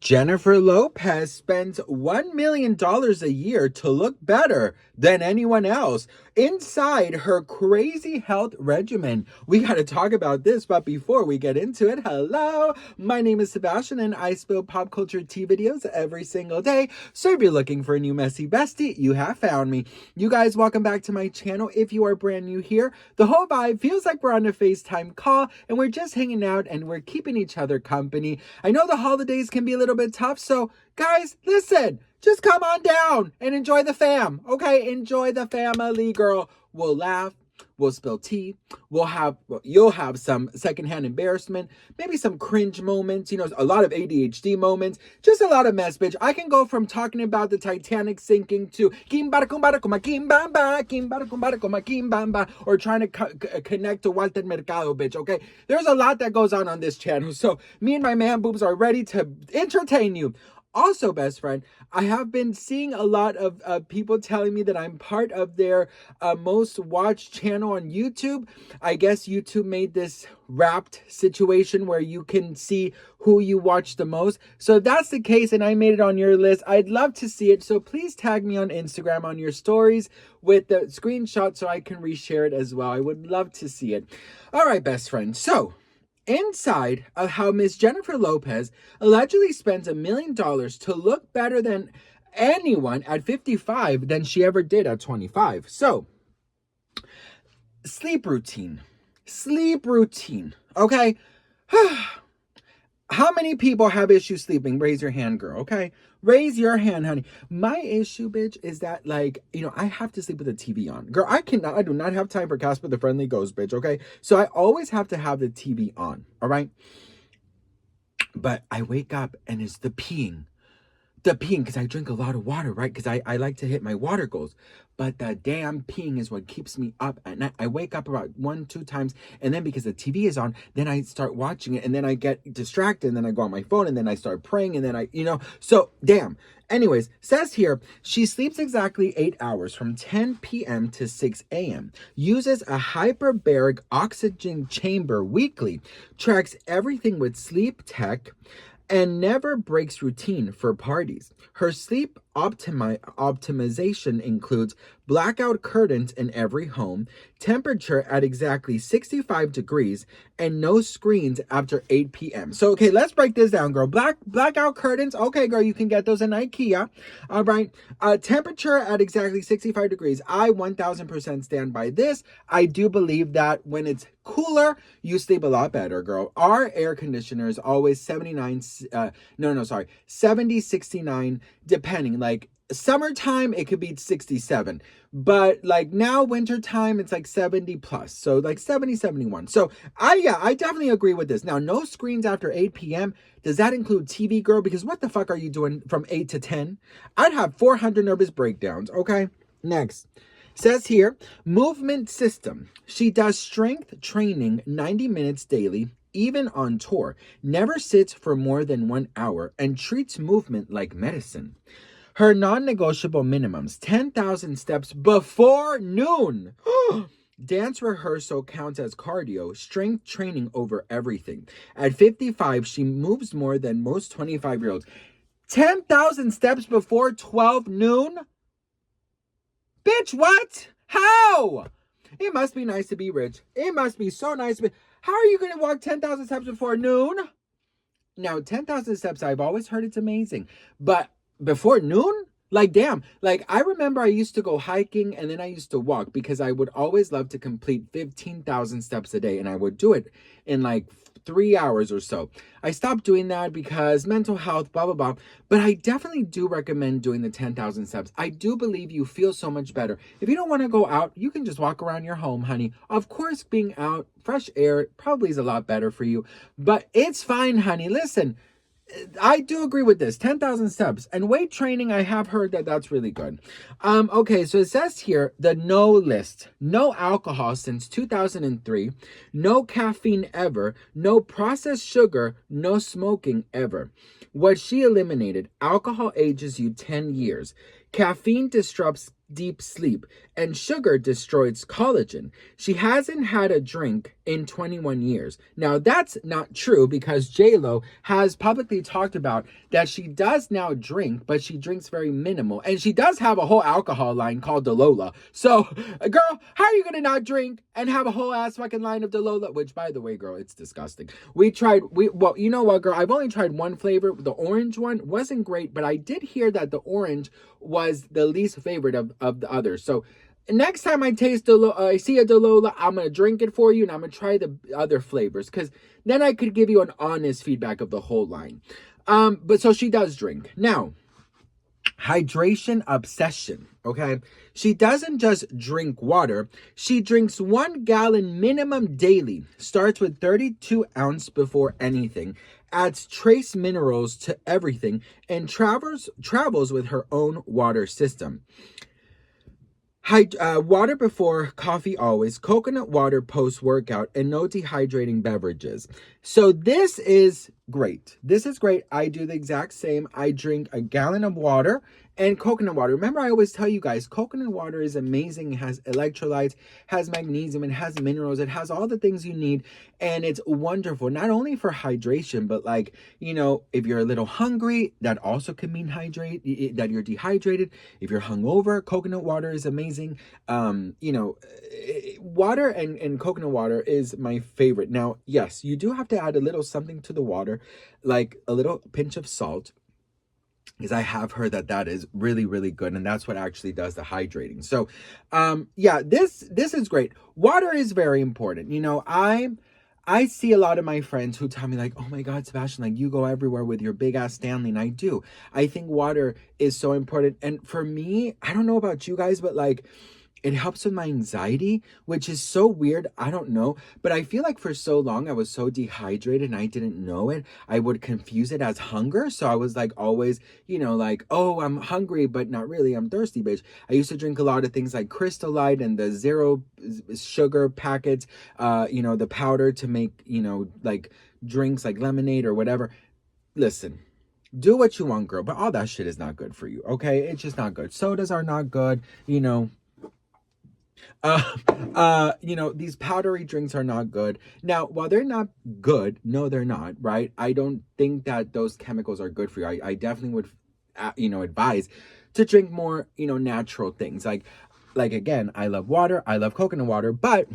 Jennifer Lopez spends $1 million a year to look better than anyone else inside her crazy health regimen. We got to talk about this, but before we get into it, hello, my name is Sebastian and I spill pop culture tea videos every single day. So if you're looking for a new messy bestie, you have found me. You guys, welcome back to my channel. If you are brand new here, the whole vibe feels like we're on a FaceTime call and we're just hanging out and we're keeping each other company. I know the holidays can be a little bit tough, so guys, listen, just come on down and enjoy the fam, okay? Enjoy the family, girl. We'll laugh, we'll spill tea, you'll have some secondhand embarrassment, maybe some cringe moments, you know, a lot of ADHD moments, just a lot of mess, bitch. I can go from talking about the Titanic sinking to or trying to connect to Walter Mercado, bitch, okay? There's a lot that goes on this channel, so me and my man boobs are ready to entertain you. Also, best friend, I have been seeing a lot of people telling me that I'm part of their most watched channel on YouTube. I guess YouTube made this wrapped situation where you can see who you watch the most. So if that's the case and I made it on your list, I'd love to see it. So please tag me on Instagram on your stories with the screenshot so I can reshare it as well. I would love to see it. All right, best friend. So inside of how Miss Jennifer Lopez allegedly spends $1 million to look better than anyone at 55 than she ever did at 25. So, sleep routine, okay? How many people have issues sleeping? Raise your hand, girl, okay? Raise your hand, honey. My issue, bitch, is that, like, you know, I have to sleep with the TV on. Girl, I do not have time for Casper the Friendly Ghost, bitch, okay? So I always have to have the TV on, all right? But I wake up and it's the peeing, because I drink a lot of water, right? Because I like to hit my water goals. But the damn peeing is what keeps me up at night. I wake up about 1-2 times, and then because the TV is on, then I start watching it, and then I get distracted, and then I go on my phone, and then I start praying, and then so damn. Anyways, says here, she sleeps exactly 8 hours from 10 p.m. to 6 a.m., uses a hyperbaric oxygen chamber weekly, tracks everything with sleep tech, and never breaks routine for parties. Her sleep optimization includes blackout curtains in every home, temperature at exactly 65 degrees, and no screens after 8 p.m. So, okay, let's break this down, girl. Blackout curtains, okay, girl, you can get those in IKEA. All right. Temperature at exactly 65 degrees. I 1000% stand by this. I do believe that when it's cooler, you sleep a lot better, girl. Our air conditioner is always 70, 69, depending. Like summertime, it could be 67. But like now, wintertime, it's like 70 plus. So like 70, 71. So I definitely agree with this. Now, no screens after 8 p.m. Does that include TV, girl? Because what the fuck are you doing from 8 to 10? I'd have 400 nervous breakdowns, okay? Next. Says here, movement system. She does strength training 90 minutes daily, even on tour. Never sits for more than 1 hour and treats movement like medicine. Her non-negotiable minimums, 10,000 steps before noon. Dance rehearsal counts as cardio, strength training over everything. At 55, she moves more than most 25-year-olds. 10,000 steps before 12 noon? Bitch, what? How? It must be nice to be rich. It must be so nice to be... How are you going to walk 10,000 steps before noon? Now, 10,000 steps, I've always heard it's amazing. But before noon? Like, damn. Like, I remember I used to go hiking and then I used to walk because I would always love to complete 15,000 steps a day. And I would do it in like 3 hours or so. I stopped doing that because mental health, blah, blah, blah. But I definitely do recommend doing the 10,000 steps. I do believe you feel so much better. If you don't want to go out, you can just walk around your home, honey. Of course, being out, fresh air probably is a lot better for you. But it's fine, honey. Listen, I do agree with this. 10,000 steps. And weight training, I have heard that that's really good. Okay, so it says here, the no list. No alcohol since 2003. No caffeine ever. No processed sugar. No smoking ever. What she eliminated, alcohol ages you 10 years. Caffeine disrupts deep sleep, and sugar destroys collagen. She hasn't had a drink in 21 years. Now, that's not true because J-Lo has publicly talked about that she does now drink, but she drinks very minimal. And she does have a whole alcohol line called Delola. So, girl, how are you going to not drink and have a whole ass fucking line of Delola? Which, by the way, girl, it's disgusting. Well, you know what, girl? I've only tried one flavor. The orange one wasn't great, but I did hear that the orange was the least favorite of the others. So next time I I see a Delola, I'm gonna drink it for you, and I'm gonna try the other flavors, because then I could give you an honest feedback of the whole line. But so she does drink. Now, hydration obsession, okay? She doesn't just drink water. She drinks 1 gallon minimum daily. Starts with 32 ounce before anything. Adds trace minerals to everything. And travels with her own water system. Water before, coffee always, coconut water post-workout, and no dehydrating beverages. So this is great. This is great. I do the exact same. I drink a gallon of water and coconut water. Remember, I always tell you guys, coconut water is amazing. It has electrolytes, has magnesium, it has minerals, it has all the things you need, and it's wonderful, not only for hydration, but like, you know, if you're a little hungry, that also can mean that you're dehydrated. If you're hungover, coconut water is amazing. Water and coconut water is my favorite. Now, yes, you do have to add a little something to the water, like a little pinch of salt, because I have heard that is really, really good, and that's what actually does the hydrating. So, yeah, this is great. Water is very important. You know, I see a lot of my friends who tell me like, oh my God, Sebastian, like you go everywhere with your big ass Stanley, and I do. I think water is so important, and for me, I don't know about you guys, but like, it helps with my anxiety, which is so weird. I don't know. But I feel like for so long, I was so dehydrated and I didn't know it. I would confuse it as hunger. So I was like always, like, oh, I'm hungry, but not really. I'm thirsty, bitch. I used to drink a lot of things like Crystal Light and the zero sugar packets, the powder to make, like drinks like lemonade or whatever. Listen. Do what you want, girl. But all that shit is not good for you, okay? It's just not good. Sodas are not good, these powdery drinks are not good. Now, while they're not good, no, they're not, right? I don't think that those chemicals are good for you. I definitely would, advise to drink more, natural things. Like again, I love water. I love coconut water, but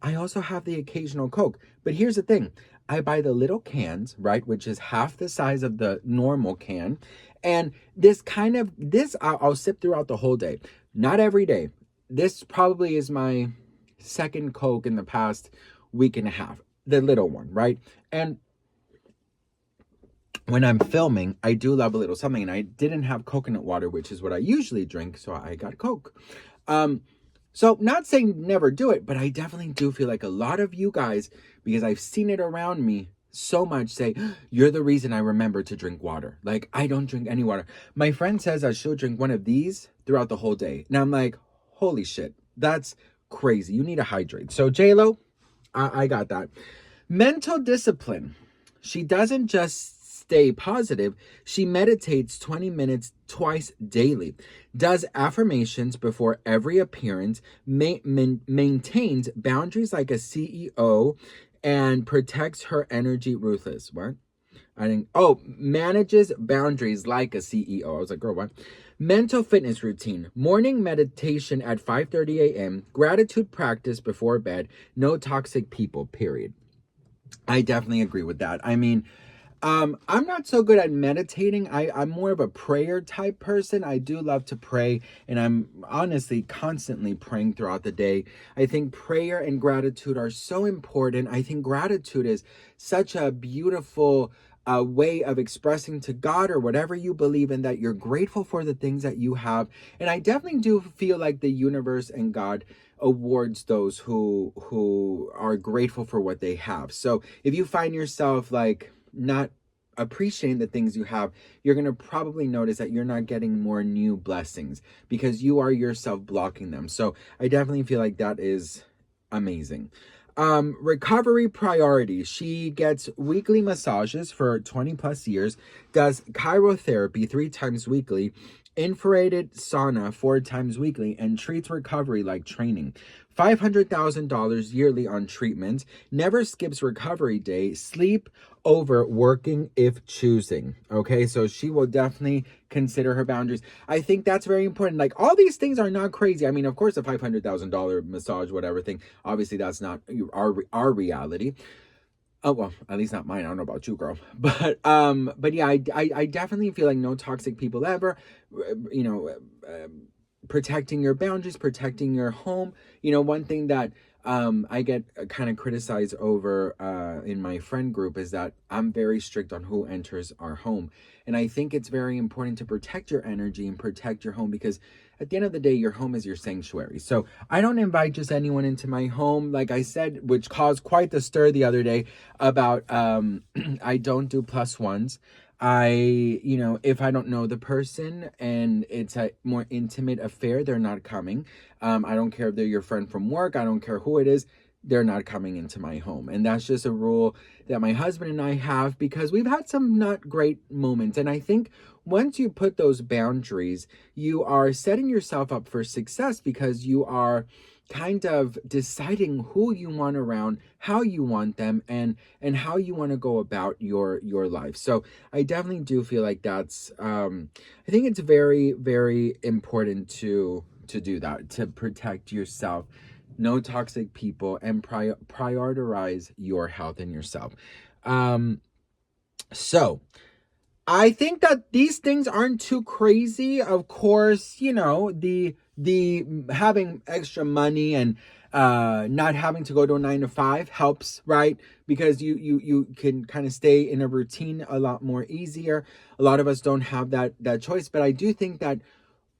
I also have the occasional Coke. But here's the thing. I buy the little cans, right? Which is half the size of the normal can. And I'll sip throughout the whole day. Not every day. This probably is my second Coke in the past week and a half. The little one, right? And when I'm filming, I do love a little something. And I didn't have coconut water, which is what I usually drink. So I got Coke. So not saying never do it, but I definitely do feel like a lot of you guys, because I've seen it around me so much, say, you're the reason I remember to drink water. Like, I don't drink any water. My friend says I should drink one of these throughout the whole day. Now I'm like, holy shit, that's crazy. You need to hydrate. So J-Lo, I got that. Mental discipline. She doesn't just stay positive. She meditates 20 minutes twice daily, does affirmations before every appearance, maintains boundaries like a CEO, and protects her energy ruthless. What? Manages boundaries like a CEO. I was like, girl, what? Mental fitness routine. Morning meditation at 5:30 a.m. Gratitude practice before bed. No toxic people, period. I definitely agree with that. I mean, I'm not so good at meditating. I'm more of a prayer type person. I do love to pray, and I'm honestly constantly praying throughout the day. I think prayer and gratitude are so important. I think gratitude is such a beautiful way of expressing to God or whatever you believe in, that you're grateful for the things that you have. And I definitely do feel like the universe and God awards those who are grateful for what they have. So if you find yourself like not appreciating the things you have, you're going to probably notice that you're not getting more new blessings because you are yourself blocking them. So I definitely feel like that is amazing. Recovery priority. She gets weekly massages for 20 plus years, does chirotherapy 3 times weekly, infrared sauna 4 times weekly, and treats recovery like training. $500,000 yearly on treatment, never skips recovery day, sleep over working if choosing. Okay, so she will definitely consider her boundaries. I think that's very important. Like, all these things are not crazy. I mean, of course, a $500,000 massage, whatever thing, obviously that's not our reality. Oh, well, at least not mine. I don't know about you, girl. But yeah, I definitely feel like no toxic people ever. You know, protecting your boundaries, protecting your home. You know, one thing that I get kind of criticized over in my friend group is that I'm very strict on who enters our home. And I think it's very important to protect your energy and protect your home, because at the end of the day, your home is your sanctuary. So I don't invite just anyone into my home, like I said, which caused quite the stir the other day about I don't do plus ones. You know, if I don't know the person and it's a more intimate affair, they're not coming. I don't care if they're your friend from work. I don't care who it is. They're not coming into my home. And that's just a rule that my husband and I have, because we've had some not great moments. And I think once you put those boundaries, you are setting yourself up for success, because you are kind of deciding who you want around, how you want them, and how you want to go about your life. So I definitely do feel like that's I think it's very, very important to do that, to protect yourself, no toxic people, and prioritize your health and yourself. So I think that these things aren't too crazy. Of course, you know, the having extra money and not having to go to a 9 to 5 helps, right? Because you can kind of stay in a routine a lot more easier. A lot of us don't have that choice, but I do think that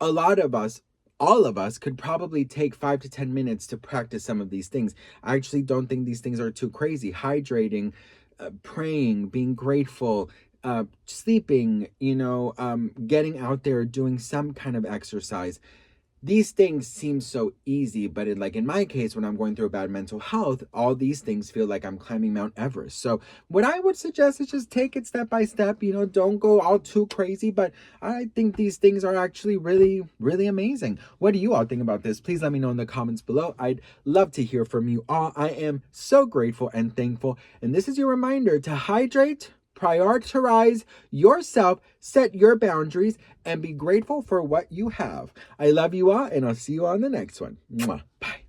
a lot of us, all of us, could probably take 5 to 10 minutes to practice some of these things. I actually don't think these things are too crazy. Hydrating, praying, being grateful, sleeping, you know, getting out there, doing some kind of exercise. These things seem so easy, but like in my case, when I'm going through a bad mental health, all these things feel like I'm climbing Mount Everest. So what I would suggest is just take it step by step. You know, don't go all too crazy, but I think these things are actually really, really amazing. What do you all think about this? Please let me know in the comments below. I'd love to hear from you all. I am so grateful and thankful. And this is your reminder to hydrate, prioritize yourself, set your boundaries, and be grateful for what you have. I love you all, and I'll see you on the next one. Mwah. Bye.